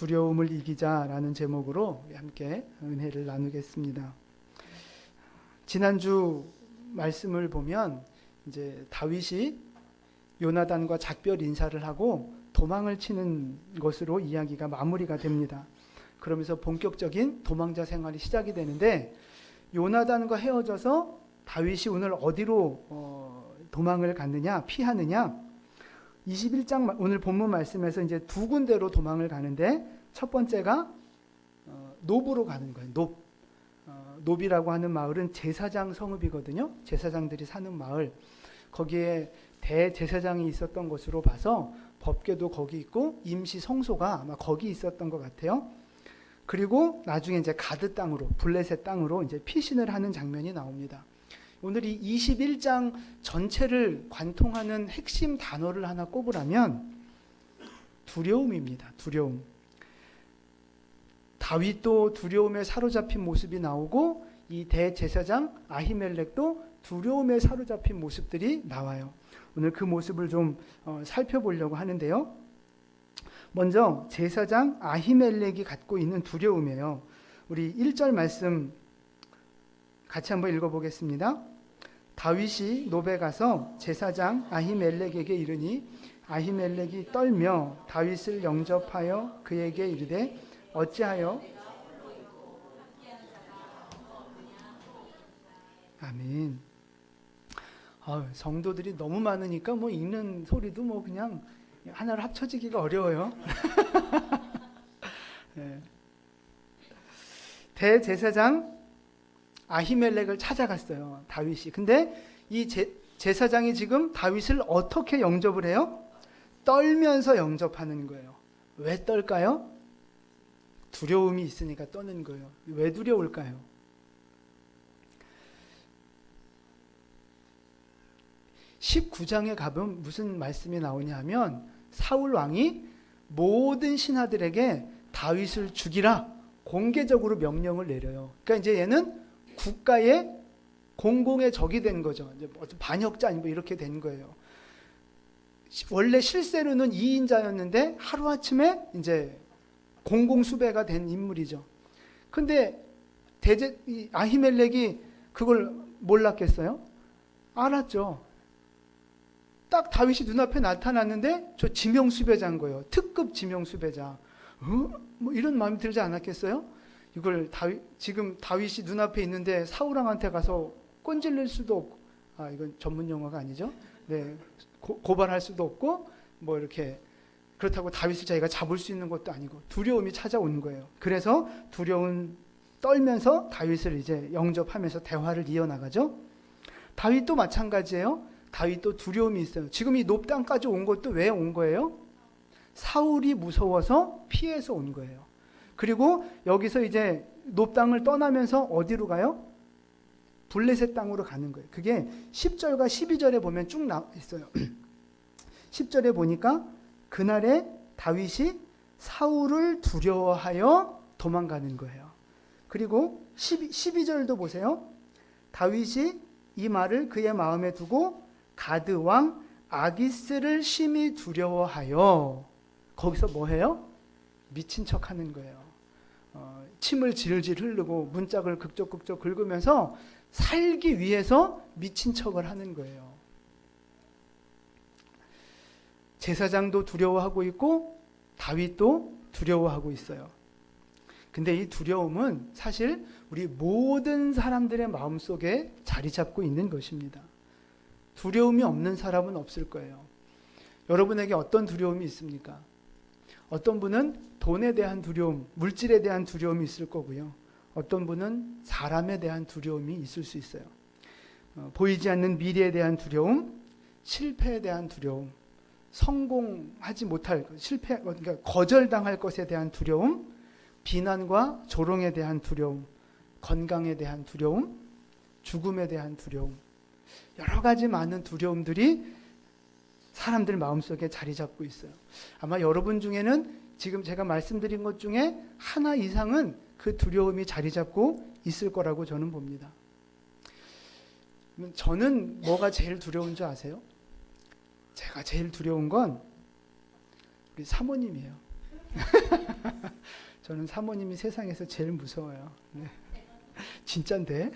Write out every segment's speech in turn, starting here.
두려움을 이기자라는 제목으로 함께 은혜를 나누겠습니다. 지난주 말씀을 보면 이제 다윗이 요나단과 작별 인사를 하고 도망을 치는 것으로 이야기가 마무리가 됩니다. 그러면서 본격적인 도망자 생활이 시작이 되는데, 요나단과 헤어져서 다윗이 오늘 어디로 도망을 갔느냐, 피하느냐, 21장 오늘 본문 말씀에서 이제 두 군데로 도망을 가는데, 첫 번째가 노브로 가는 거예요. 노비라고 하는 마을은 제사장 성읍이거든요. 제사장들이 사는 마을. 거기에 대제사장이 있었던 것으로 봐서 법궤도 거기 있고 임시 성소가 아마 거기 있었던 것 같아요. 그리고 나중에 이제 가드 땅으로, 블레셋 땅으로 이제 피신을 하는 장면이 나옵니다. 오늘 이 21장 전체를 관통하는 핵심 단어를 하나 꼽으라면 두려움입니다. 두려움. 다윗도 두려움에 사로잡힌 모습이 나오고, 이 대제사장 아히멜렉도 두려움에 사로잡힌 모습들이 나와요. 오늘 그 모습을 좀 살펴보려고 하는데요. 먼저 제사장 아히멜렉이 갖고 있는 두려움이에요. 우리 1절 말씀 같이 한번 읽어보겠습니다. 다윗이 노베 가서 제사장 아히멜렉에게 이르니 아히멜렉이 떨며 다윗을 영접하여 그에게 이르되 어찌하여. 아멘. 성도들이 너무 많으니까 뭐 읽는 소리도 뭐 그냥 하나로 합쳐지기가 어려워요. 네. 대제사장 아히멜렉을 찾아갔어요, 다윗이. 근데 이 제사장이 지금 다윗을 어떻게 영접을 해요? 떨면서 영접하는 거예요. 왜 떨까요? 두려움이 있으니까 떠는 거예요. 왜 두려울까요? 19장에 가보면 무슨 말씀이 나오냐 하면, 사울 왕이 모든 신하들에게 다윗을 죽이라 공개적으로 명령을 내려요. 그러니까 이제 얘는 국가의 공공의 적이 된 거죠. 이제 반역자 뭐 이렇게 된 거예요. 원래 실세로는 2인자였는데 하루아침에 이제 공공수배가 된 인물이죠. 근데 아히멜렉이 그걸 몰랐겠어요? 알았죠. 딱 다윗이 눈앞에 나타났는데 저 지명수배자인 거예요. 특급 지명수배자. 뭐 이런 마음이 들지 않았겠어요? 이걸 지금 다윗이 눈앞에 있는데 사울왕한테 가서 꼰질릴 수도 없고, 이건 전문 용어가 아니죠. 네, 고발할 수도 없고, 뭐 이렇게 그렇다고 다윗을 자기가 잡을 수 있는 것도 아니고 두려움이 찾아오는 거예요. 그래서 두려움 떨면서 다윗을 이제 영접하면서 대화를 이어나가죠. 다윗도 마찬가지예요. 다윗도 두려움이 있어요. 지금 이 높 땅까지 온 것도 왜 온 거예요? 사울이 무서워서 피해서 온 거예요. 그리고 여기서 이제 높 땅을 떠나면서 어디로 가요? 블레셋 땅으로 가는 거예요. 그게 10절과 12절에 보면 쭉 나와 있어요. 10절에 보니까 그날에 다윗이 사울을 두려워하여 도망가는 거예요. 그리고 12절도 보세요. 다윗이 이 말을 그의 마음에 두고 가드 왕 아기스를 심히 두려워하여, 거기서 뭐 해요? 미친 척 하는 거예요. 침을 질질 흐르고 문짝을 극적극적 긁으면서 살기 위해서 미친 척을 하는 거예요. 제사장도 두려워하고 있고 다윗도 두려워하고 있어요. 근데 이 두려움은 사실 우리 모든 사람들의 마음속에 자리 잡고 있는 것입니다. 두려움이 없는 사람은 없을 거예요. 여러분에게 어떤 두려움이 있습니까? 어떤 분은 돈에 대한 두려움, 물질에 대한 두려움이 있을 거고요. 어떤 분은 사람에 대한 두려움이 있을 수 있어요. 보이지 않는 미래에 대한 두려움, 실패에 대한 두려움, 성공하지 못할 실패, 그러니까 거절당할 것에 대한 두려움, 비난과 조롱에 대한 두려움, 건강에 대한 두려움, 죽음에 대한 두려움, 여러 가지 많은 두려움들이 사람들 마음속에 자리 잡고 있어요. 아마 여러분 중에는 지금 제가 말씀드린 것 중에 하나 이상은 그 두려움이 자리 잡고 있을 거라고 저는 봅니다. 저는 뭐가 제일 두려운 줄 아세요? 제가 제일 두려운 건 우리 사모님이에요. 저는 사모님이 세상에서 제일 무서워요. 네. 진짠데?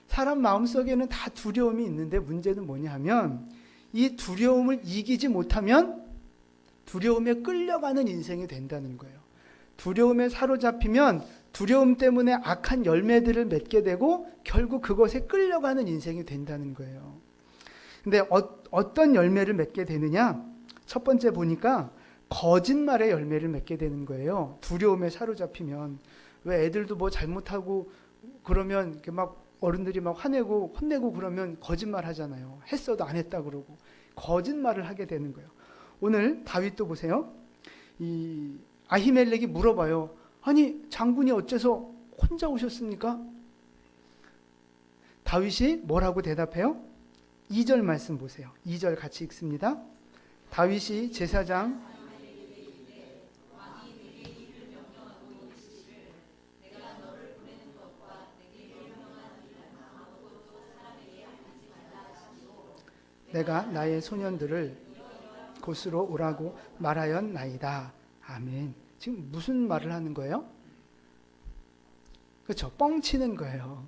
사람 마음속에는 다 두려움이 있는데 문제는 뭐냐 하면 이 두려움을 이기지 못하면 두려움에 끌려가는 인생이 된다는 거예요. 두려움에 사로잡히면 두려움 때문에 악한 열매들을 맺게 되고 결국 그것에 끌려가는 인생이 된다는 거예요. 근데 어떤 열매를 맺게 되느냐? 첫 번째 보니까 거짓말의 열매를 맺게 되는 거예요. 두려움에 사로잡히면. 왜 애들도 뭐 잘못하고 그러면 이렇게 막 어른들이 막 화내고 혼내고 그러면 거짓말 하잖아요. 했어도 안 했다 그러고 거짓말을 하게 되는 거예요. 오늘 다윗도 보세요. 이 아히멜렉이 물어봐요. 아니 장군이 어째서 혼자 오셨습니까? 다윗이 뭐라고 대답해요? 2절 말씀 보세요. 2절 같이 읽습니다. 다윗이 제사장 내가 나의 소년들을 곳으로 오라고 말하였나이다. 아멘. 지금 무슨 말을 하는 거예요? 그렇죠. 뻥치는 거예요.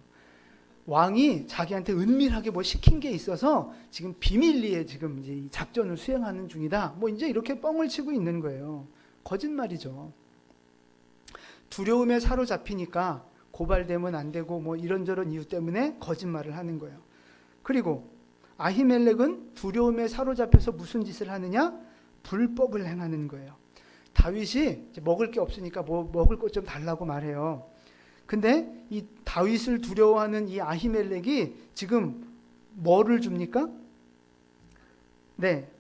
왕이 자기한테 은밀하게 뭐 시킨 게 있어서 지금 비밀리에 지금 이제 이 작전을 수행하는 중이다. 뭐 이제 이렇게 뻥을 치고 있는 거예요. 거짓말이죠. 두려움에 사로잡히니까 고발되면 안 되고 뭐 이런저런 이유 때문에 거짓말을 하는 거예요. 그리고 아히멜렉은 두려움에 사로잡혀서 무슨 짓을 하느냐? 불법을 행하는 거예요. 다윗이 이제 먹을 게 없으니까 뭐 먹을 것 좀 달라고 말해요. 근데 이 다윗을 두려워하는 이 아히멜렉이 지금 뭐를 줍니까? 네,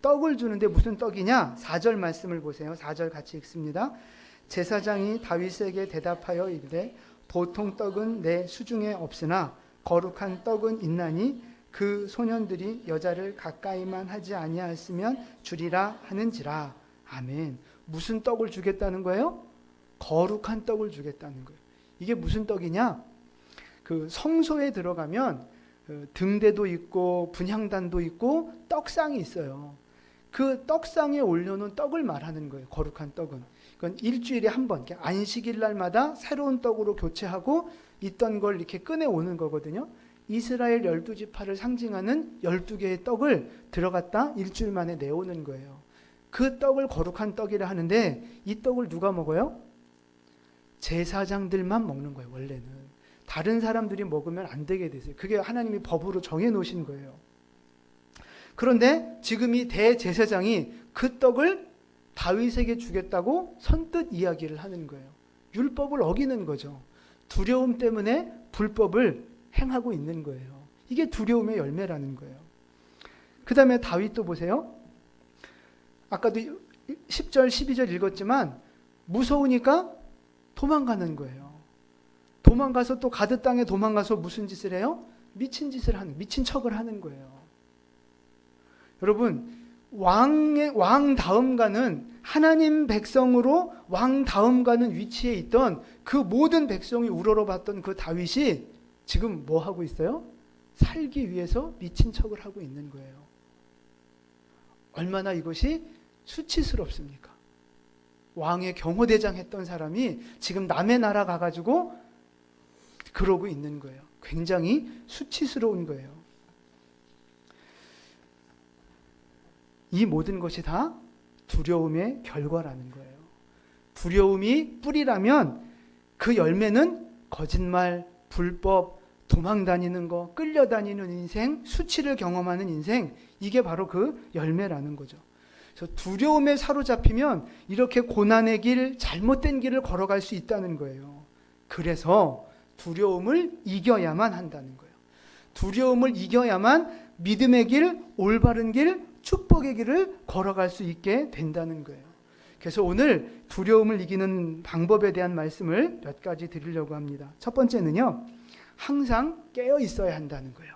떡을 주는데 무슨 떡이냐? 4절 말씀을 보세요. 4절 같이 읽습니다. 제사장이 다윗에게 대답하여 이르되 보통 떡은 내 수중에 없으나 거룩한 떡은 있나니 그 소년들이 여자를 가까이만 하지 아니하였으면 주리라 하는지라. 아멘. 무슨 떡을 주겠다는 거예요? 거룩한 떡을 주겠다는 거예요. 이게 무슨 떡이냐? 그 성소에 들어가면 등대도 있고 분향단도 있고 떡상이 있어요. 그 떡상에 올려놓은 떡을 말하는 거예요. 거룩한 떡은. 그건 일주일에 한 번, 안식일 날마다 새로운 떡으로 교체하고 있던 걸 이렇게 꺼내오는 거거든요. 이스라엘 12지파를 상징하는 12개의 떡을 들어갔다 일주일 만에 내오는 거예요. 그 떡을 거룩한 떡이라 하는데 이 떡을 누가 먹어요? 제사장들만 먹는 거예요. 원래는. 다른 사람들이 먹으면 안 되게 되세요. 그게 하나님이 법으로 정해놓으신 거예요. 그런데 지금 이 대제사장이 그 떡을 다윗에게 주겠다고 선뜻 이야기를 하는 거예요. 율법을 어기는 거죠. 두려움 때문에 불법을 행하고 있는 거예요. 이게 두려움의 열매라는 거예요. 그 다음에 다윗도 보세요. 아까도 10절, 12절 읽었지만 무서우니까 도망가는 거예요. 도망가서 또 가드 땅에 도망가서 무슨 짓을 해요? 미친 척을 하는 거예요. 여러분, 왕 다음 가는 하나님 백성으로 왕 다음 가는 위치에 있던 그 모든 백성이 우러러봤던 그 다윗이 지금 뭐 하고 있어요? 살기 위해서 미친 척을 하고 있는 거예요. 얼마나 이것이 수치스럽습니까? 왕의 경호대장 했던 사람이 지금 남의 나라 가가지고 그러고 있는 거예요. 굉장히 수치스러운 거예요. 이 모든 것이 다 두려움의 결과라는 거예요. 두려움이 뿌리라면 그 열매는 거짓말, 불법, 도망다니는 거, 끌려다니는 인생, 수치를 경험하는 인생, 이게 바로 그 열매라는 거죠. 그래서 두려움에 사로잡히면 이렇게 고난의 길, 잘못된 길을 걸어갈 수 있다는 거예요. 그래서 두려움을 이겨야만 한다는 거예요. 두려움을 이겨야만 믿음의 길, 올바른 길, 축복의 길을 걸어갈 수 있게 된다는 거예요. 그래서 오늘 두려움을 이기는 방법에 대한 말씀을 몇 가지 드리려고 합니다. 첫 번째는요, 항상 깨어 있어야 한다는 거예요.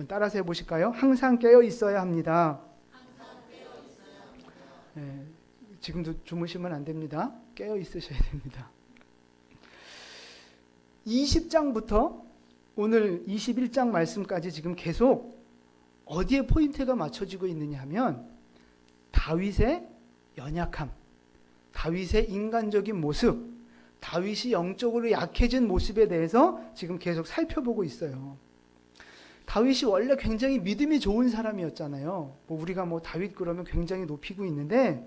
따라서 해보실까요? 항상 깨어 있어야 합니다. 네, 지금도 주무시면 안 됩니다. 깨어 있으셔야 됩니다. 20장부터 오늘 21장 말씀까지 지금 계속 어디에 포인트가 맞춰지고 있느냐 하면 다윗의 연약함, 다윗의 인간적인 모습, 다윗이 영적으로 약해진 모습에 대해서 지금 계속 살펴보고 있어요. 다윗이 원래 굉장히 믿음이 좋은 사람이었잖아요. 우리가 다윗 그러면 굉장히 높이고 있는데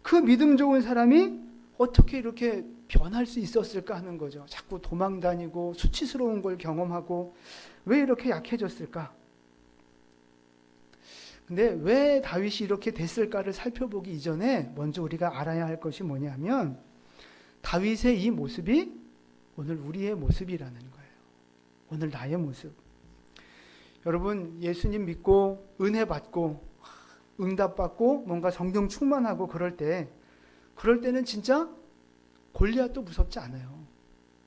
그 믿음 좋은 사람이 어떻게 이렇게 변할 수 있었을까 하는 거죠. 자꾸 도망 다니고 수치스러운 걸 경험하고 왜 이렇게 약해졌을까? 근데 왜 다윗이 이렇게 됐을까를 살펴보기 이전에 먼저 우리가 알아야 할 것이 뭐냐면 다윗의 이 모습이 오늘 우리의 모습이라는 거예요. 오늘 나의 모습. 여러분 예수님 믿고 은혜 받고 응답받고 뭔가 성령 충만하고 그럴 때는 진짜 골리앗도 무섭지 않아요.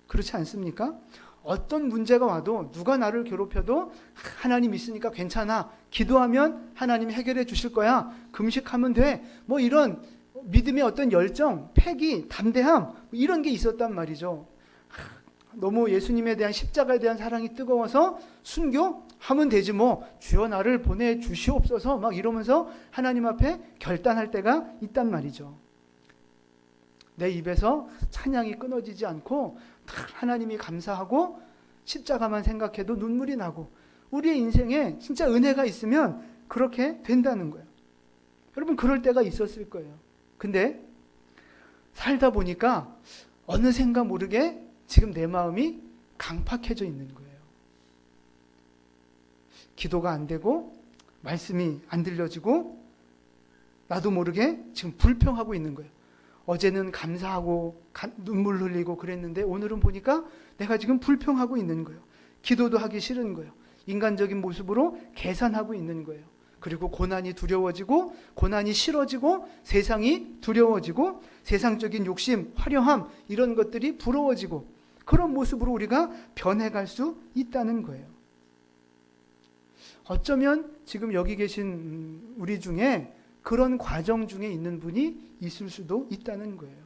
그렇지 않습니까? 어떤 문제가 와도 누가 나를 괴롭혀도 하나님 있으니까 괜찮아. 기도하면 하나님이 해결해 주실 거야. 금식하면 돼. 이런 믿음의 어떤 열정, 패기, 담대함 이런 게 있었단 말이죠. 너무 예수님에 대한 십자가에 대한 사랑이 뜨거워서 순교하면 되지 주여 나를 보내주시옵소서 막 이러면서 하나님 앞에 결단할 때가 있단 말이죠. 내 입에서 찬양이 끊어지지 않고 하나님이 감사하고 십자가만 생각해도 눈물이 나고 우리의 인생에 진짜 은혜가 있으면 그렇게 된다는 거예요. 여러분 그럴 때가 있었을 거예요. 근데 살다 보니까 어느샌가 모르게 지금 내 마음이 강팍해져 있는 거예요. 기도가 안 되고 말씀이 안 들려지고 나도 모르게 지금 불평하고 있는 거예요. 어제는 감사하고 눈물 흘리고 그랬는데 오늘은 보니까 내가 지금 불평하고 있는 거예요. 기도도 하기 싫은 거예요. 인간적인 모습으로 계산하고 있는 거예요. 그리고 고난이 두려워지고 고난이 싫어지고 세상이 두려워지고 세상적인 욕심, 화려함 이런 것들이 부러워지고 그런 모습으로 우리가 변해갈 수 있다는 거예요. 어쩌면 지금 여기 계신 우리 중에 그런 과정 중에 있는 분이 있을 수도 있다는 거예요.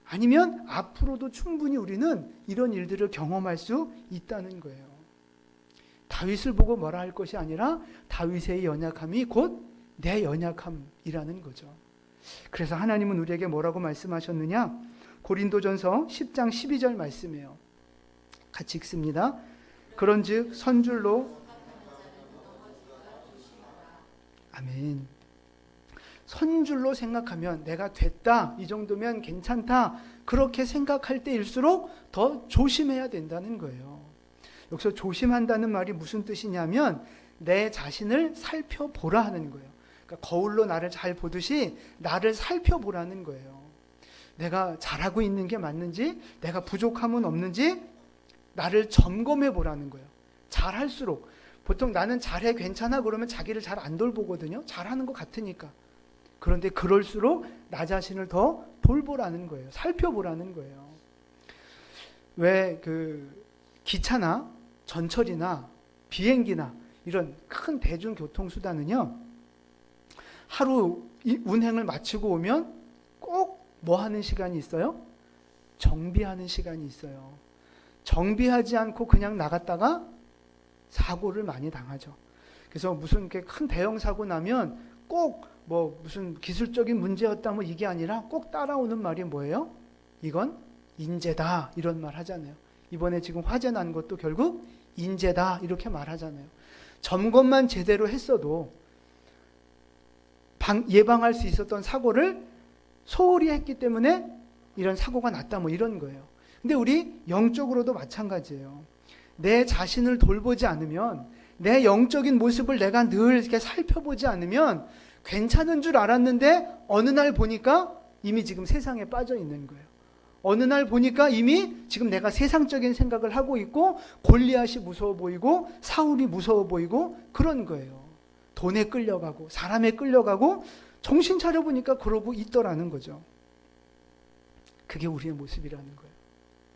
아니면 앞으로도 충분히 우리는 이런 일들을 경험할 수 있다는 거예요. 다윗을 보고 뭐라 할 것이 아니라 다윗의 연약함이 곧 내 연약함이라는 거죠. 그래서 하나님은 우리에게 뭐라고 말씀하셨느냐? 고린도전서 10장 12절 말씀이에요. 같이 읽습니다. 그런즉 선줄로 아멘. 선줄로 생각하면 내가 됐다, 이 정도면 괜찮다, 그렇게 생각할 때일수록 더 조심해야 된다는 거예요. 여기서 조심한다는 말이 무슨 뜻이냐면 내 자신을 살펴보라 하는 거예요. 그러니까 거울로 나를 잘 보듯이 나를 살펴보라는 거예요. 내가 잘하고 있는 게 맞는지, 내가 부족함은 없는지 나를 점검해 보라는 거예요. 잘할수록 보통 나는 잘해 괜찮아 그러면 자기를 잘 안 돌보거든요. 잘하는 것 같으니까. 그런데 그럴수록 나 자신을 더 돌보라는 거예요. 살펴보라는 거예요. 왜 기차나 전철이나 비행기나 이런 큰 대중교통수단은요, 하루 운행을 마치고 오면 꼭 뭐 하는 시간이 있어요? 정비하는 시간이 있어요. 정비하지 않고 그냥 나갔다가 사고를 많이 당하죠. 그래서 무슨 이렇게 큰 대형 사고 나면 꼭 무슨 기술적인 문제였다 이게 아니라 꼭 따라오는 말이 뭐예요? 이건 인재다 이런 말 하잖아요. 이번에 지금 화재 난 것도 결국 인재다 이렇게 말하잖아요. 점검만 제대로 했어도 예방할 수 있었던 사고를 소홀히 했기 때문에 이런 사고가 났다 이런 거예요. 근데 우리 영적으로도 마찬가지예요. 내 자신을 돌보지 않으면, 내 영적인 모습을 내가 늘 이렇게 살펴보지 않으면 괜찮은 줄 알았는데 어느 날 보니까 이미 지금 세상에 빠져 있는 거예요. 어느 날 보니까 이미 지금 내가 세상적인 생각을 하고 있고 골리앗이 무서워 보이고 사울이 무서워 보이고 그런 거예요. 돈에 끌려가고 사람에 끌려가고 정신 차려보니까 그러고 있더라는 거죠. 그게 우리의 모습이라는 거예요.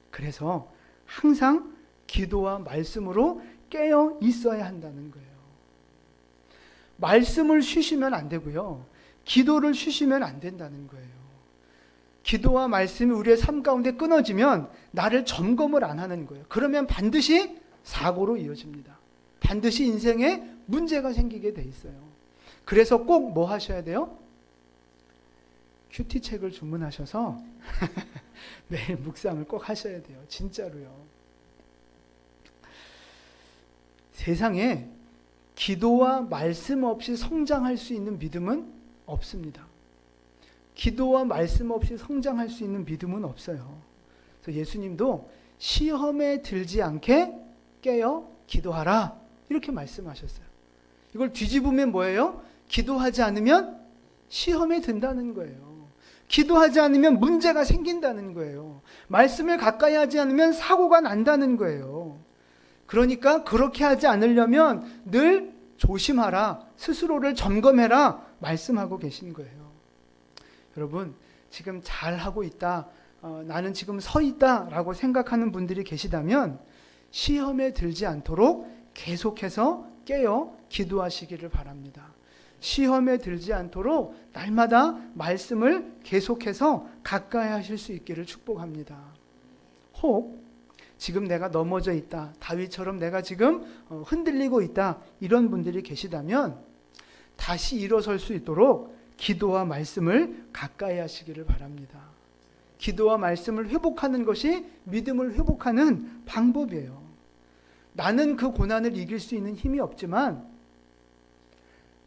그래서 항상 기도와 말씀으로 깨어 있어야 한다는 거예요. 말씀을 쉬시면 안 되고요. 기도를 쉬시면 안 된다는 거예요. 기도와 말씀이 우리의 삶 가운데 끊어지면 나를 점검을 안 하는 거예요. 그러면 반드시 사고로 이어집니다. 반드시 인생에 문제가 생기게 돼 있어요. 그래서 꼭 뭐 하셔야 돼요? 큐티 책을 주문하셔서 매일 묵상을 꼭 하셔야 돼요. 진짜로요. 세상에 기도와 말씀 없이 성장할 수 있는 믿음은 없습니다. 기도와 말씀 없이 성장할 수 있는 믿음은 없어요. 그래서 예수님도 시험에 들지 않게 깨어 기도하라 이렇게 말씀하셨어요. 이걸 뒤집으면 뭐예요? 기도하지 않으면 시험에 든다는 거예요. 기도하지 않으면 문제가 생긴다는 거예요. 말씀을 가까이 하지 않으면 사고가 난다는 거예요. 그러니까 그렇게 하지 않으려면 늘 조심하라, 스스로를 점검해라 말씀하고 계신 거예요. 여러분, 지금 잘하고 있다, 나는 지금 서 있다 라고 생각하는 분들이 계시다면 시험에 들지 않도록 계속해서 깨어 기도하시기를 바랍니다. 시험에 들지 않도록 날마다 말씀을 계속해서 가까이 하실 수 있기를 축복합니다. 혹 지금 내가 넘어져 있다, 다윗처럼 내가 지금 흔들리고 있다, 이런 분들이 계시다면 다시 일어설 수 있도록 기도와 말씀을 가까이 하시기를 바랍니다. 기도와 말씀을 회복하는 것이 믿음을 회복하는 방법이에요. 나는 그 고난을 이길 수 있는 힘이 없지만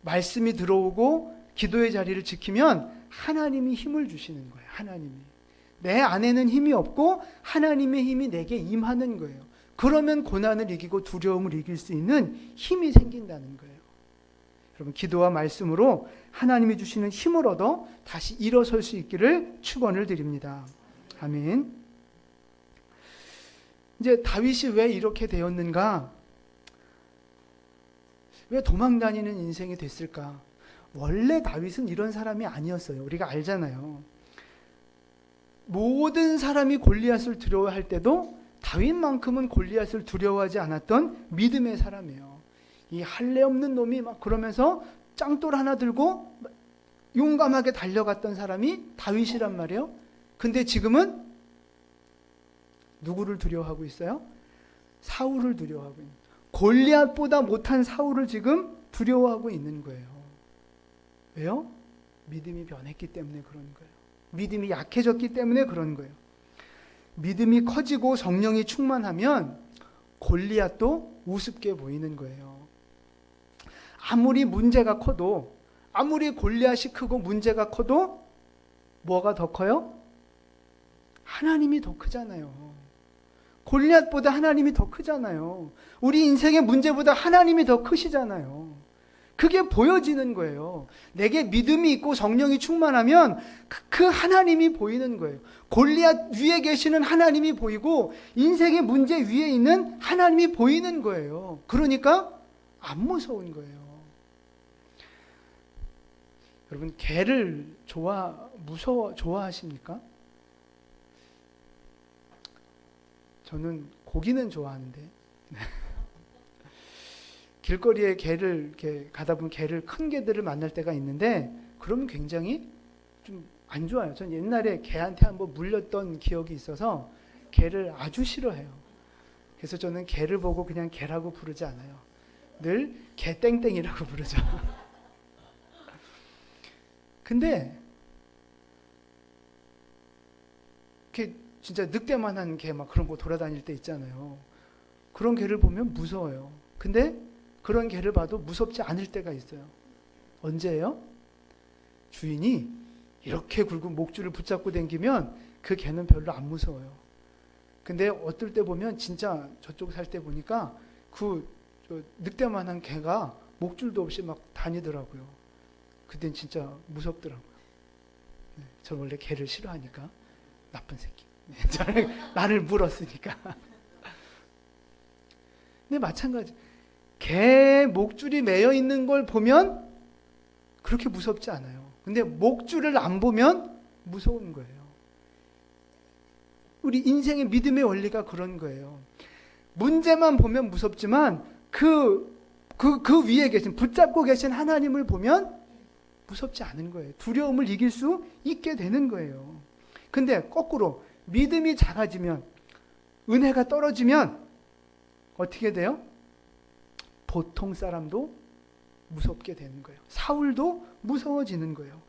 말씀이 들어오고 기도의 자리를 지키면 하나님이 힘을 주시는 거예요. 하나님이. 내 안에는 힘이 없고 하나님의 힘이 내게 임하는 거예요. 그러면 고난을 이기고 두려움을 이길 수 있는 힘이 생긴다는 거예요. 여러분, 기도와 말씀으로 하나님이 주시는 힘을 얻어 다시 일어설 수 있기를 축원을 드립니다. 아멘. 이제 다윗이 왜 이렇게 되었는가? 왜 도망다니는 인생이 됐을까? 원래 다윗은 이런 사람이 아니었어요. 우리가 알잖아요. 모든 사람이 골리앗을 두려워할 때도 다윗만큼은 골리앗을 두려워하지 않았던 믿음의 사람이에요. 이 할례 없는 놈이 막 그러면서 짱돌 하나 들고 용감하게 달려갔던 사람이 다윗이란 말이에요. 근데 지금은 누구를 두려워하고 있어요? 사울을 두려워하고 있는 거예요. 골리앗보다 못한 사울을 지금 두려워하고 있는 거예요. 왜요? 믿음이 변했기 때문에 그런 거예요. 믿음이 약해졌기 때문에 그런 거예요. 믿음이 커지고 성령이 충만하면 골리앗도 우습게 보이는 거예요. 아무리 문제가 커도, 아무리 골리앗이 크고 문제가 커도 뭐가 더 커요? 하나님이 더 크잖아요. 골리앗보다 하나님이 더 크잖아요. 우리 인생의 문제보다 하나님이 더 크시잖아요. 그게 보여지는 거예요. 내게 믿음이 있고 성령이 충만하면 그 하나님이 보이는 거예요. 골리앗 위에 계시는 하나님이 보이고 인생의 문제 위에 있는 하나님이 보이는 거예요. 그러니까 안 무서운 거예요. 여러분, 개를 좋아하십니까? 저는 고기는 좋아하는데 길거리에 개를 이렇게 가다 보면 큰 개들을 만날 때가 있는데 그러면 굉장히 좀 안 좋아요. 전 옛날에 개한테 한번 물렸던 기억이 있어서 개를 아주 싫어해요. 그래서 저는 개를 보고 그냥 개라고 부르지 않아요. 늘 개땡땡이라고 부르죠. 근데 이렇게 진짜 늑대만한 개 막 그런 거 돌아다닐 때 있잖아요. 그런 개를 보면 무서워요. 근데 그런 개를 봐도 무섭지 않을 때가 있어요. 언제예요? 주인이 이렇게 굵은 목줄을 붙잡고 다니면 그 개는 별로 안 무서워요. 근데 어떨 때 보면 진짜 저쪽 살 때 보니까 저 늑대만한 개가 목줄도 없이 막 다니더라고요. 그땐 진짜 무섭더라고요. 네, 저 원래 개를 싫어하니까. 나쁜 새끼. 나를 물었으니까. 근데 마찬가지. 개 목줄이 매여 있는 걸 보면 그렇게 무섭지 않아요. 근데 목줄을 안 보면 무서운 거예요. 우리 인생의 믿음의 원리가 그런 거예요. 문제만 보면 무섭지만 그 위에 계신, 붙잡고 계신 하나님을 보면 무섭지 않은 거예요. 두려움을 이길 수 있게 되는 거예요. 근데 거꾸로 믿음이 작아지면, 은혜가 떨어지면 어떻게 돼요? 보통 사람도 무섭게 되는 거예요. 사울도 무서워지는 거예요.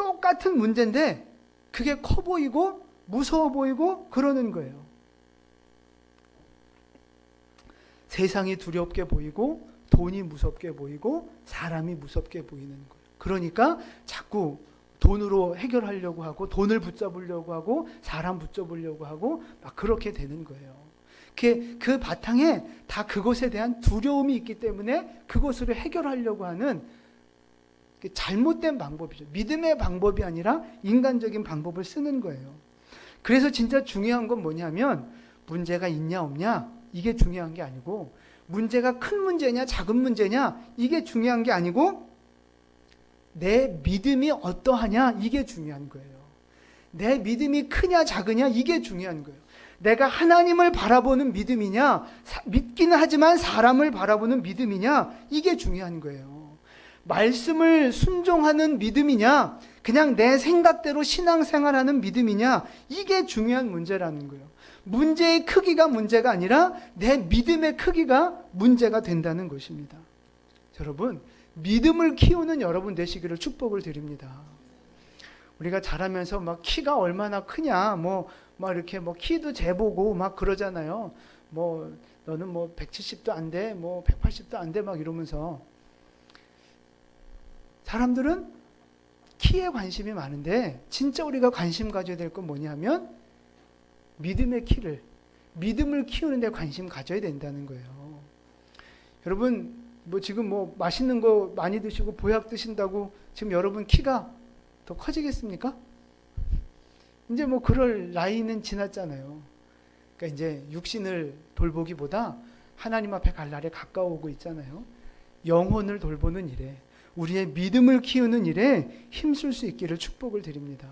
똑같은 문제인데 그게 커 보이고 무서워 보이고 그러는 거예요. 세상이 두렵게 보이고 돈이 무섭게 보이고 사람이 무섭게 보이는 거예요. 그러니까 자꾸 돈으로 해결하려고 하고 돈을 붙잡으려고 하고 사람 붙잡으려고 하고 막 그렇게 되는 거예요. 그 바탕에 다 그것에 대한 두려움이 있기 때문에 그것으로 해결하려고 하는 잘못된 방법이죠. 믿음의 방법이 아니라 인간적인 방법을 쓰는 거예요. 그래서 진짜 중요한 건 뭐냐면 문제가 있냐 없냐 이게 중요한 게 아니고 문제가 큰 문제냐 작은 문제냐 이게 중요한 게 아니고 내 믿음이 어떠하냐 이게 중요한 거예요. 내 믿음이 크냐 작으냐 이게 중요한 거예요. 내가 하나님을 바라보는 믿음이냐 믿기는 하지만 사람을 바라보는 믿음이냐 이게 중요한 거예요. 말씀을 순종하는 믿음이냐 그냥 내 생각대로 신앙생활하는 믿음이냐 이게 중요한 문제라는 거예요. 문제의 크기가 문제가 아니라 내 믿음의 크기가 문제가 된다는 것입니다. 여러분 믿음을 키우는 여러분 되시기를 축복을 드립니다. 우리가 자라면서 막 키가 얼마나 크냐 막 이렇게 키도 재보고 막 그러잖아요. 너는 170도 안 돼, 180도 안 돼 막 이러면서 사람들은 키에 관심이 많은데 진짜 우리가 관심 가져야 될 건 뭐냐면 믿음의 키를 믿음을 키우는 데 관심 가져야 된다는 거예요. 여러분 지금 맛있는 거 많이 드시고 보약 드신다고 지금 여러분 키가 더 커지겠습니까? 이제 그럴 나이는 지났잖아요. 그러니까 이제 육신을 돌보기보다 하나님 앞에 갈 날에 가까워오고 있잖아요. 영혼을 돌보는 일에 우리의 믿음을 키우는 일에 힘쓸 수 있기를 축복을 드립니다.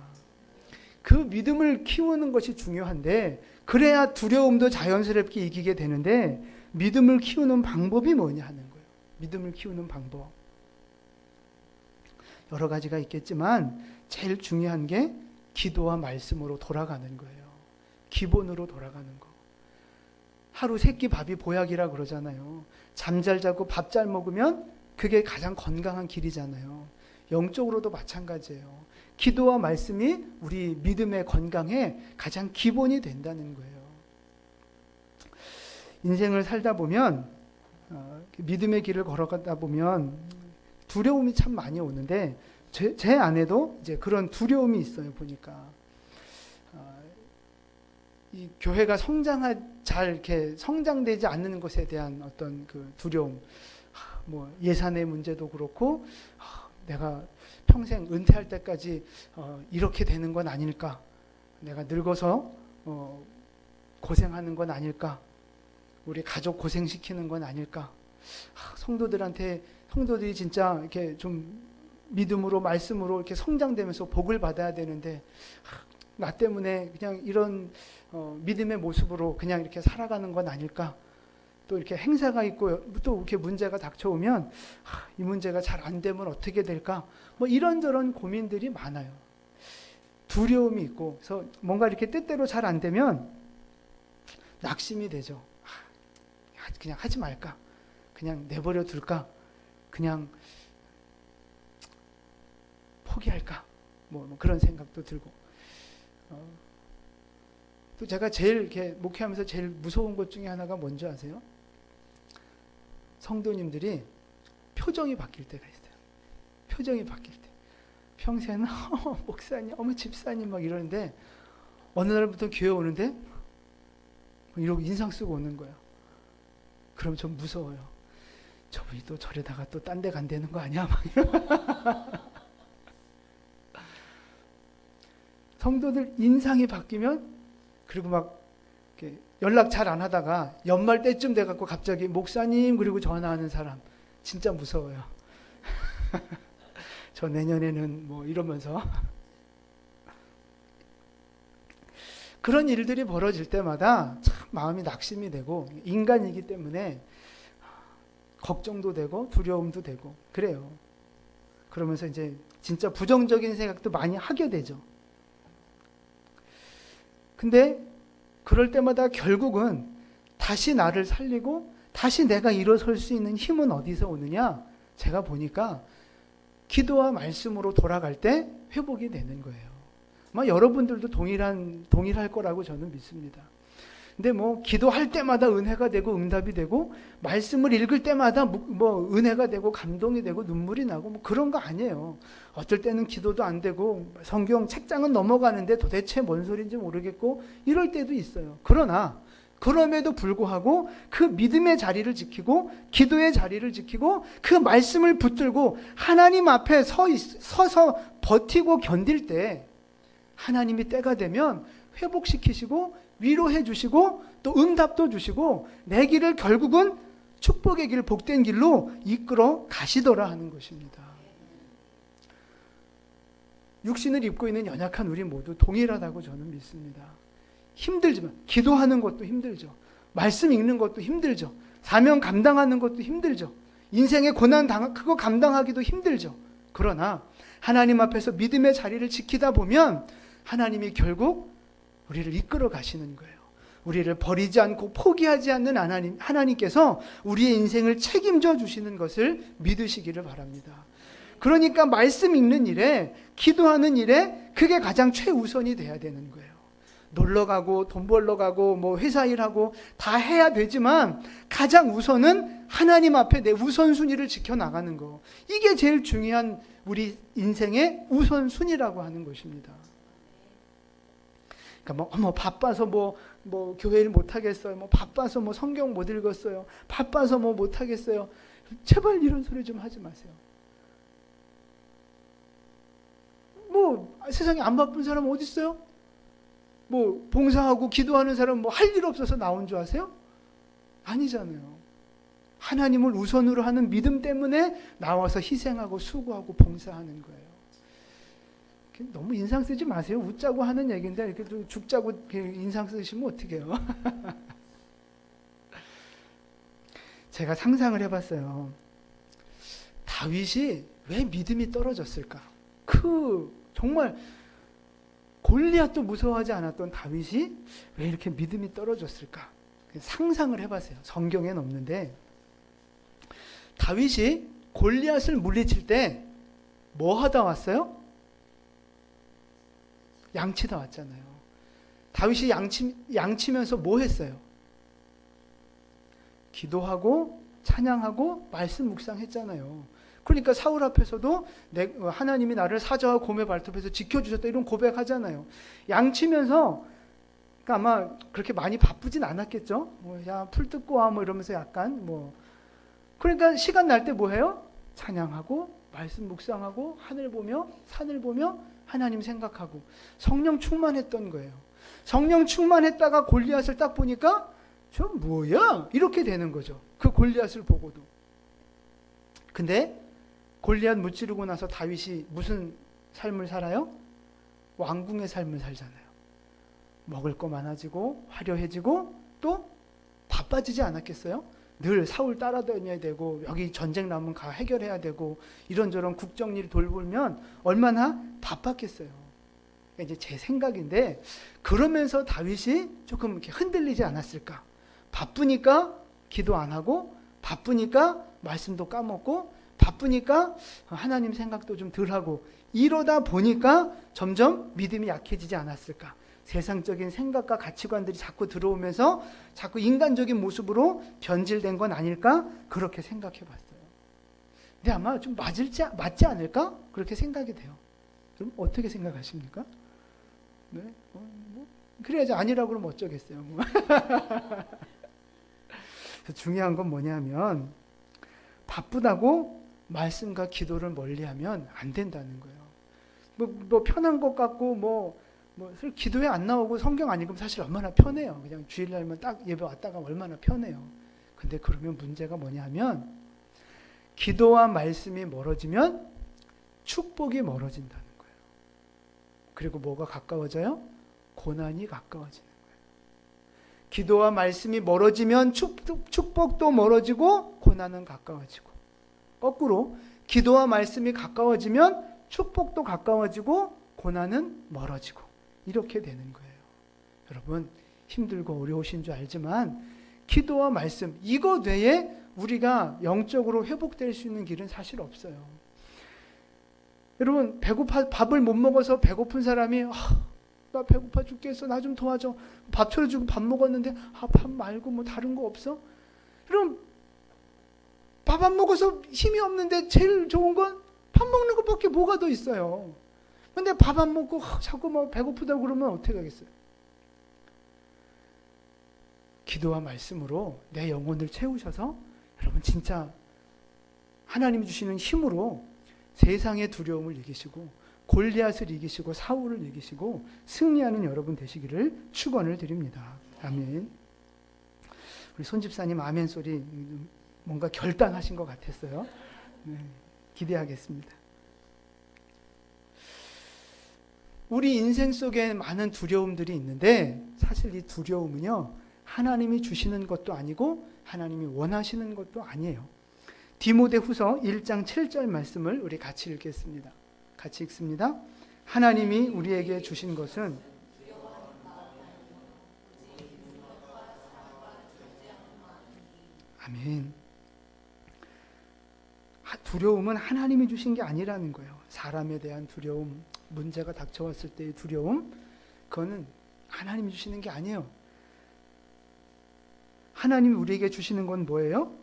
그 믿음을 키우는 것이 중요한데 그래야 두려움도 자연스럽게 이기게 되는데 믿음을 키우는 방법이 뭐냐 하는 거예요. 믿음을 키우는 방법. 여러 가지가 있겠지만 제일 중요한 게 기도와 말씀으로 돌아가는 거예요. 기본으로 돌아가는 거. 하루 3끼 밥이 보약이라 그러잖아요. 잠 잘 자고 밥 잘 먹으면 그게 가장 건강한 길이잖아요. 영적으로도 마찬가지예요. 기도와 말씀이 우리 믿음의 건강에 가장 기본이 된다는 거예요. 인생을 살다 보면 믿음의 길을 걸어가다 보면 두려움이 참 많이 오는데 제 안에도 이제 그런 두려움이 있어요. 보니까 이 교회가 잘 이렇게 성장되지 않는 것에 대한 어떤 그 두려움, 예산의 문제도 그렇고 내가 평생 은퇴할 때까지 이렇게 되는 건 아닐까? 내가 늙어서 고생하는 건 아닐까? 우리 가족 고생시키는 건 아닐까? 성도들이 진짜 이렇게 좀 믿음으로 말씀으로 이렇게 성장되면서 복을 받아야 되는데 나 때문에 그냥 이런 믿음의 모습으로 그냥 이렇게 살아가는 건 아닐까? 또 이렇게 행사가 있고 또 이렇게 문제가 닥쳐오면 이 문제가 잘 안 되면 어떻게 될까? 이런저런 고민들이 많아요. 두려움이 있고 그래서 뭔가 이렇게 뜻대로 잘 안 되면 낙심이 되죠. 그냥 하지 말까? 그냥 내버려 둘까? 그냥 포기할까? 그런 생각도 들고 또 제가 제일 이렇게 목회하면서 제일 무서운 것 중에 하나가 뭔지 아세요? 성도님들이 표정이 바뀔 때가 있어요. 표정이 바뀔 때. 평소에는 목사님, 집사님 막 이러는데 어느 날부터 교회 오는데 이러고 인상 쓰고 오는 거예요. 그럼 좀 무서워요. 저분이 또 저래다가 또 딴 데 간다는 거 아니야? 막 성도들 인상이 바뀌면 그리고 막 이렇게 연락 잘 안 하다가 연말 때쯤 돼갖고 갑자기 목사님 그리고 전화하는 사람 진짜 무서워요. 저 내년에는 이러면서 그런 일들이 벌어질 때마다 참 마음이 낙심이 되고 인간이기 때문에 걱정도 되고 두려움도 되고 그래요. 그러면서 이제 진짜 부정적인 생각도 많이 하게 되죠. 근데 그럴 때마다 결국은 다시 나를 살리고 다시 내가 일어설 수 있는 힘은 어디서 오느냐? 제가 보니까 기도와 말씀으로 돌아갈 때 회복이 되는 거예요. 아마 여러분들도 동일할 거라고 저는 믿습니다. 근데 뭐 기도할 때마다 은혜가 되고 응답이 되고 말씀을 읽을 때마다 뭐 은혜가 되고 감동이 되고 눈물이 나고 뭐 그런 거 아니에요. 어떨 때는 기도도 안 되고 성경 책장은 넘어가는데 도대체 뭔 소리인지 모르겠고 이럴 때도 있어요. 그러나 그럼에도 불구하고 그 믿음의 자리를 지키고 기도의 자리를 지키고 그 말씀을 붙들고 하나님 앞에 서서 버티고 견딜 때 하나님이 때가 되면 회복시키시고 위로해 주시고 또 응답도 주시고 내 길을 결국은 축복의 길, 복된 길로 이끌어 가시더라 하는 것입니다. 육신을 입고 있는 연약한 우리 모두 동일하다고 저는 믿습니다. 힘들지만 기도하는 것도 힘들죠. 말씀 읽는 것도 힘들죠. 사명 감당하는 것도 힘들죠. 인생의 고난 그거 감당하기도 힘들죠. 그러나 하나님 앞에서 믿음의 자리를 지키다 보면 하나님이 결국 우리를 이끌어 가시는 거예요. 우리를 버리지 않고 포기하지 않는 하나님께서 우리의 인생을 책임져 주시는 것을 믿으시기를 바랍니다. 그러니까 말씀 읽는 일에 기도하는 일에 그게 가장 최우선이 돼야 되는 거예요. 놀러 가고 돈 벌러 가고 뭐 회사 일하고 다 해야 되지만 가장 우선은 하나님 앞에 내 우선순위를 지켜나가는 거. 이게 제일 중요한 우리 인생의 우선순위라고 하는 것입니다. 그러니까 뭐 바빠서 뭐 교회를 못 하겠어요. 뭐 바빠서 뭐 성경 못 읽었어요. 바빠서 뭐 못 하겠어요. 제발 이런 소리 좀 하지 마세요. 뭐 세상에 안 바쁜 사람 어디 있어요? 뭐 봉사하고 기도하는 사람 뭐 할 일 없어서 나온 줄 아세요? 아니잖아요. 하나님을 우선으로 하는 믿음 때문에 나와서 희생하고 수고하고 봉사하는 거예요. 너무 인상 쓰지 마세요. 웃자고 하는 얘기인데 이렇게 또 죽자고 인상 쓰시면 어떡해요. 제가 상상을 해봤어요. 다윗이 왜 믿음이 떨어졌을까? 정말 골리앗도 무서워하지 않았던 다윗이 왜 이렇게 믿음이 떨어졌을까? 상상을 해봤어요. 성경엔 없는데 다윗이 골리앗을 물리칠 때 뭐 하다 왔어요? 양치다 왔잖아요. 다윗이 양치면서 뭐 했어요? 기도하고 찬양하고 말씀 묵상했잖아요. 그러니까 사울 앞에서도 하나님이 나를 사자와 곰의 발톱에서 지켜주셨다 이런 고백하잖아요. 양치면서 그러니까 아마 그렇게 많이 바쁘진 않았겠죠. 풀 뜯고 와 뭐 이러면서 약간 그러니까 시간 날 때 뭐 해요? 찬양하고 말씀 묵상하고 하늘 보며 산을 보며 하나님 생각하고 성령 충만했던 거예요. 성령 충만했다가 골리앗을 딱 보니까 저 뭐야? 이렇게 되는 거죠. 그 골리앗을 보고도. 근데 골리앗 무찌르고 나서 다윗이 무슨 삶을 살아요? 왕궁의 삶을 살잖아요. 먹을 거 많아지고 화려해지고 또 바빠지지 않았겠어요? 늘 사울 따라다녀야 되고 여기 전쟁 나면 가 해결해야 되고 이런저런 국정일 돌보면 얼마나 바빴겠어요. 이제 제 생각인데 그러면서 다윗이 조금 이렇게 흔들리지 않았을까? 바쁘니까 기도 안 하고 바쁘니까 말씀도 까먹고 바쁘니까 하나님 생각도 좀 덜 하고 이러다 보니까 점점 믿음이 약해지지 않았을까? 세상적인 생각과 가치관들이 자꾸 들어오면서 자꾸 인간적인 모습으로 변질된 건 아닐까? 그렇게 생각해 봤어요. 근데 아마 좀 맞지 않을까? 그렇게 생각이 돼요. 그럼 어떻게 생각하십니까? 네? 그래야지 아니라고 그러면 어쩌겠어요. 중요한 건 뭐냐면 바쁘다고 말씀과 기도를 멀리하면 안 된다는 거예요. 뭐 편한 것 같고 기도에 안 나오고 성경 안 읽으면 사실 얼마나 편해요. 그냥 주일날만 딱 예배 왔다가 얼마나 편해요. 근데 그러면 문제가 뭐냐면 기도와 말씀이 멀어지면 축복이 멀어진다는 거예요. 그리고 뭐가 가까워져요? 고난이 가까워지는 거예요. 기도와 말씀이 멀어지면 축복도 멀어지고 고난은 가까워지고 거꾸로 기도와 말씀이 가까워지면 축복도 가까워지고 고난은 멀어지고 이렇게 되는 거예요. 여러분 힘들고 어려우신 줄 알지만 기도와 말씀 이거 외에 우리가 영적으로 회복될 수 있는 길은 사실 없어요. 여러분 밥을 못 먹어서 배고픈 사람이 나 배고파 죽겠어. 나 좀 도와줘. 밥 차려주고 밥 먹었는데 밥 말고 뭐 다른 거 없어? 여러분 밥 안 먹어서 힘이 없는데 제일 좋은 건 밥 먹는 것밖에 뭐가 더 있어요. 근데 밥 안 먹고 자꾸 뭐 배고프다고 그러면 어떻게 하겠어요? 기도와 말씀으로 내 영혼을 채우셔서 여러분 진짜 하나님이 주시는 힘으로 세상의 두려움을 이기시고 골리앗을 이기시고 사울을 이기시고 승리하는 여러분 되시기를 축원을 드립니다. 아멘. 우리 손 집사님 아멘 소리 뭔가 결단하신 것 같았어요. 네, 기대하겠습니다. 우리 인생 속에 많은 두려움들이 있는데 사실 이 두려움은요 하나님이 주시는 것도 아니고 하나님이 원하시는 것도 아니에요. 디모데후서 1장 7절 말씀을 우리 같이 읽겠습니다. 같이 읽습니다. 하나님이 우리에게 주신 것은 아멘. 두려움은 하나님이 주신 게 아니라는 거예요. 사람에 대한 두려움, 문제가 닥쳐왔을 때의 두려움, 그거는 하나님이 주시는 게 아니에요. 하나님이 우리에게 주시는 건 뭐예요?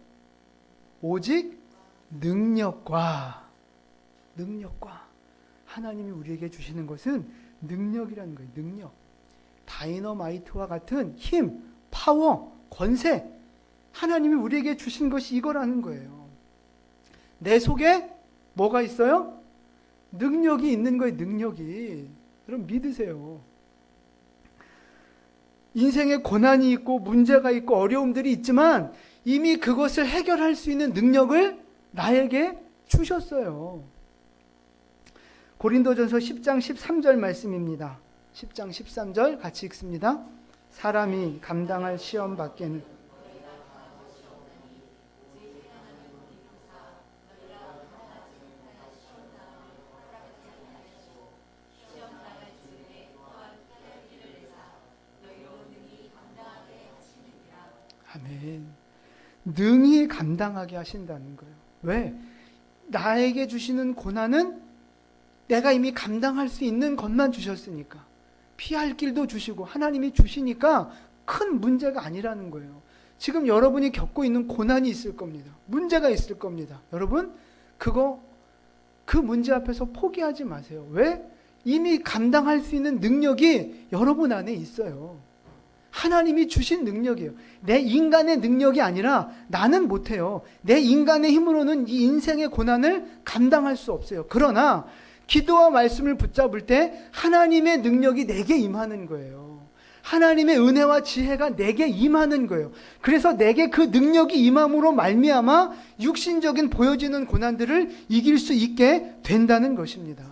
오직 능력과 하나님이 우리에게 주시는 것은 능력이라는 거예요. 능력. 다이너마이트와 같은 힘, 파워, 권세, 하나님이 우리에게 주신 것이 이거라는 거예요. 내 속에 뭐가 있어요? 능력이 있는 거예요. 능력이. 여러분 믿으세요. 인생에 고난이 있고 문제가 있고 어려움들이 있지만 이미 그것을 해결할 수 있는 능력을 나에게 주셨어요. 고린도전서 10장 13절 말씀입니다. 10장 13절 같이 읽습니다. 사람이 감당할 시험 밖에는 아멘. 능히 감당하게 하신다는 거예요. 왜? 나에게 주시는 고난은 내가 이미 감당할 수 있는 것만 주셨으니까. 피할 길도 주시고 하나님이 주시니까 큰 문제가 아니라는 거예요. 지금 여러분이 겪고 있는 고난이 있을 겁니다. 문제가 있을 겁니다. 여러분 그 문제 앞에서 포기하지 마세요. 왜? 이미 감당할 수 있는 능력이 여러분 안에 있어요. 하나님이 주신 능력이에요. 내 인간의 능력이 아니라 나는 못해요. 내 인간의 힘으로는 이 인생의 고난을 감당할 수 없어요. 그러나 기도와 말씀을 붙잡을 때 하나님의 능력이 내게 임하는 거예요. 하나님의 은혜와 지혜가 내게 임하는 거예요. 그래서 내게 그 능력이 임함으로 말미암아 육신적인 보여지는 고난들을 이길 수 있게 된다는 것입니다.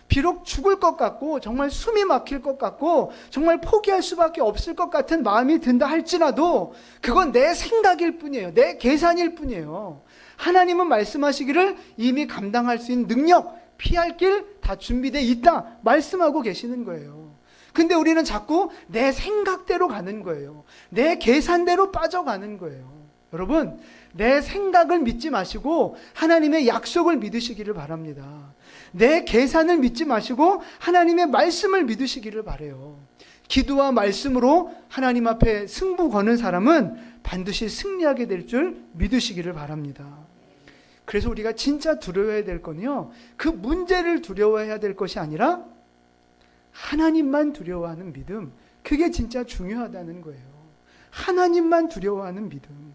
비록 죽을 것 같고 정말 숨이 막힐 것 같고 정말 포기할 수밖에 없을 것 같은 마음이 든다 할지라도 그건 내 생각일 뿐이에요. 내 계산일 뿐이에요. 하나님은 말씀하시기를 이미 감당할 수 있는 능력, 피할 길 다 준비되어 있다 말씀하고 계시는 거예요. 근데 우리는 자꾸 내 생각대로 가는 거예요. 내 계산대로 빠져가는 거예요. 여러분, 내 생각을 믿지 마시고 하나님의 약속을 믿으시기를 바랍니다. 내 계산을 믿지 마시고 하나님의 말씀을 믿으시기를 바라요. 기도와 말씀으로 하나님 앞에 승부 거는 사람은 반드시 승리하게 될 줄 믿으시기를 바랍니다. 그래서 우리가 진짜 두려워해야 될 건요, 그 문제를 두려워해야 될 것이 아니라 하나님만 두려워하는 믿음, 그게 진짜 중요하다는 거예요. 하나님만 두려워하는 믿음.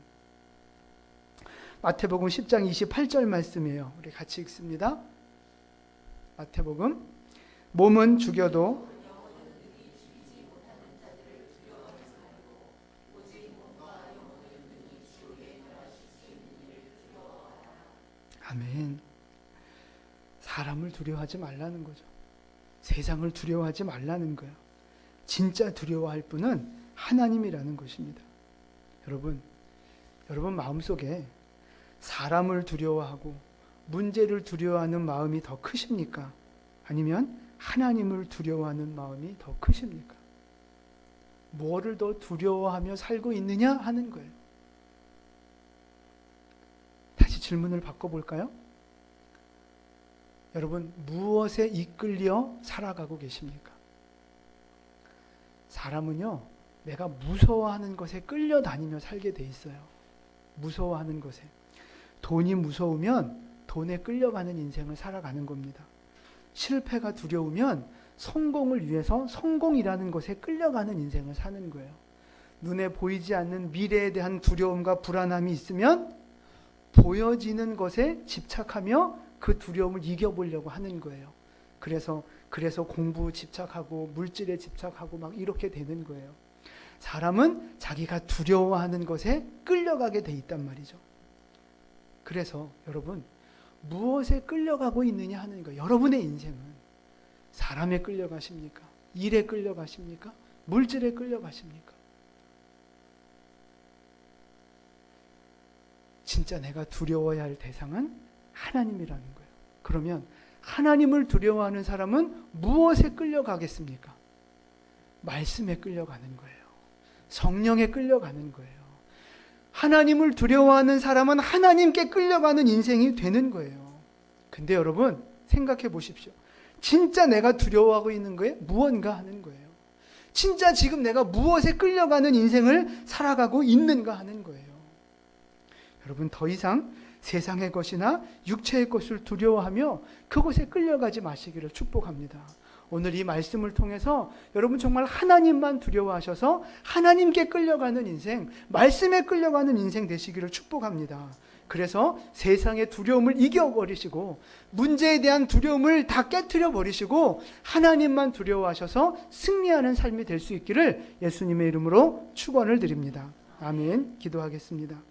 마태복음 10장 28절 말씀이에요. 우리 같이 읽습니다. 마태복음, 몸은 죽여도 아멘. 사람을 두려워하지 말라는 거죠. 세상을 두려워하지 말라는 거예요. 진짜 두려워할 분은 하나님이라는 것입니다. 여러분 마음속에 사람을 두려워하고 문제를 두려워하는 마음이 더 크십니까? 아니면 하나님을 두려워하는 마음이 더 크십니까? 뭐를 더 두려워하며 살고 있느냐 하는 거예요. 다시 질문을 바꿔볼까요? 여러분, 무엇에 이끌려 살아가고 계십니까? 사람은요, 내가 무서워하는 것에 끌려다니며 살게 돼 있어요. 무서워하는 것에. 돈이 무서우면 돈에 끌려가는 인생을 살아가는 겁니다. 실패가 두려우면 성공을 위해서 성공이라는 것에 끌려가는 인생을 사는 거예요. 눈에 보이지 않는 미래에 대한 두려움과 불안함이 있으면 보여지는 것에 집착하며 그 두려움을 이겨보려고 하는 거예요. 그래서 공부 집착하고 물질에 집착하고 막 이렇게 되는 거예요. 사람은 자기가 두려워하는 것에 끌려가게 돼 있단 말이죠. 그래서 여러분, 무엇에 끌려가고 있느냐 하는 거예요. 여러분의 인생은 사람에 끌려가십니까? 일에 끌려가십니까? 물질에 끌려가십니까? 진짜 내가 두려워야 할 대상은 하나님이라는 거예요. 그러면 하나님을 두려워하는 사람은 무엇에 끌려가겠습니까? 말씀에 끌려가는 거예요. 성령에 끌려가는 거예요. 하나님을 두려워하는 사람은 하나님께 끌려가는 인생이 되는 거예요. 근데 여러분, 생각해 보십시오. 진짜 내가 두려워하고 있는 거에 무언가 하는 거예요. 진짜 지금 내가 무엇에 끌려가는 인생을 살아가고 있는가 하는 거예요. 여러분, 더 이상 세상의 것이나 육체의 것을 두려워하며 그곳에 끌려가지 마시기를 축복합니다. 오늘 이 말씀을 통해서 여러분 정말 하나님만 두려워하셔서 하나님께 끌려가는 인생, 말씀에 끌려가는 인생 되시기를 축복합니다. 그래서 세상의 두려움을 이겨버리시고 문제에 대한 두려움을 다 깨트려 버리시고 하나님만 두려워하셔서 승리하는 삶이 될 수 있기를 예수님의 이름으로 축원을 드립니다. 아멘. 기도하겠습니다.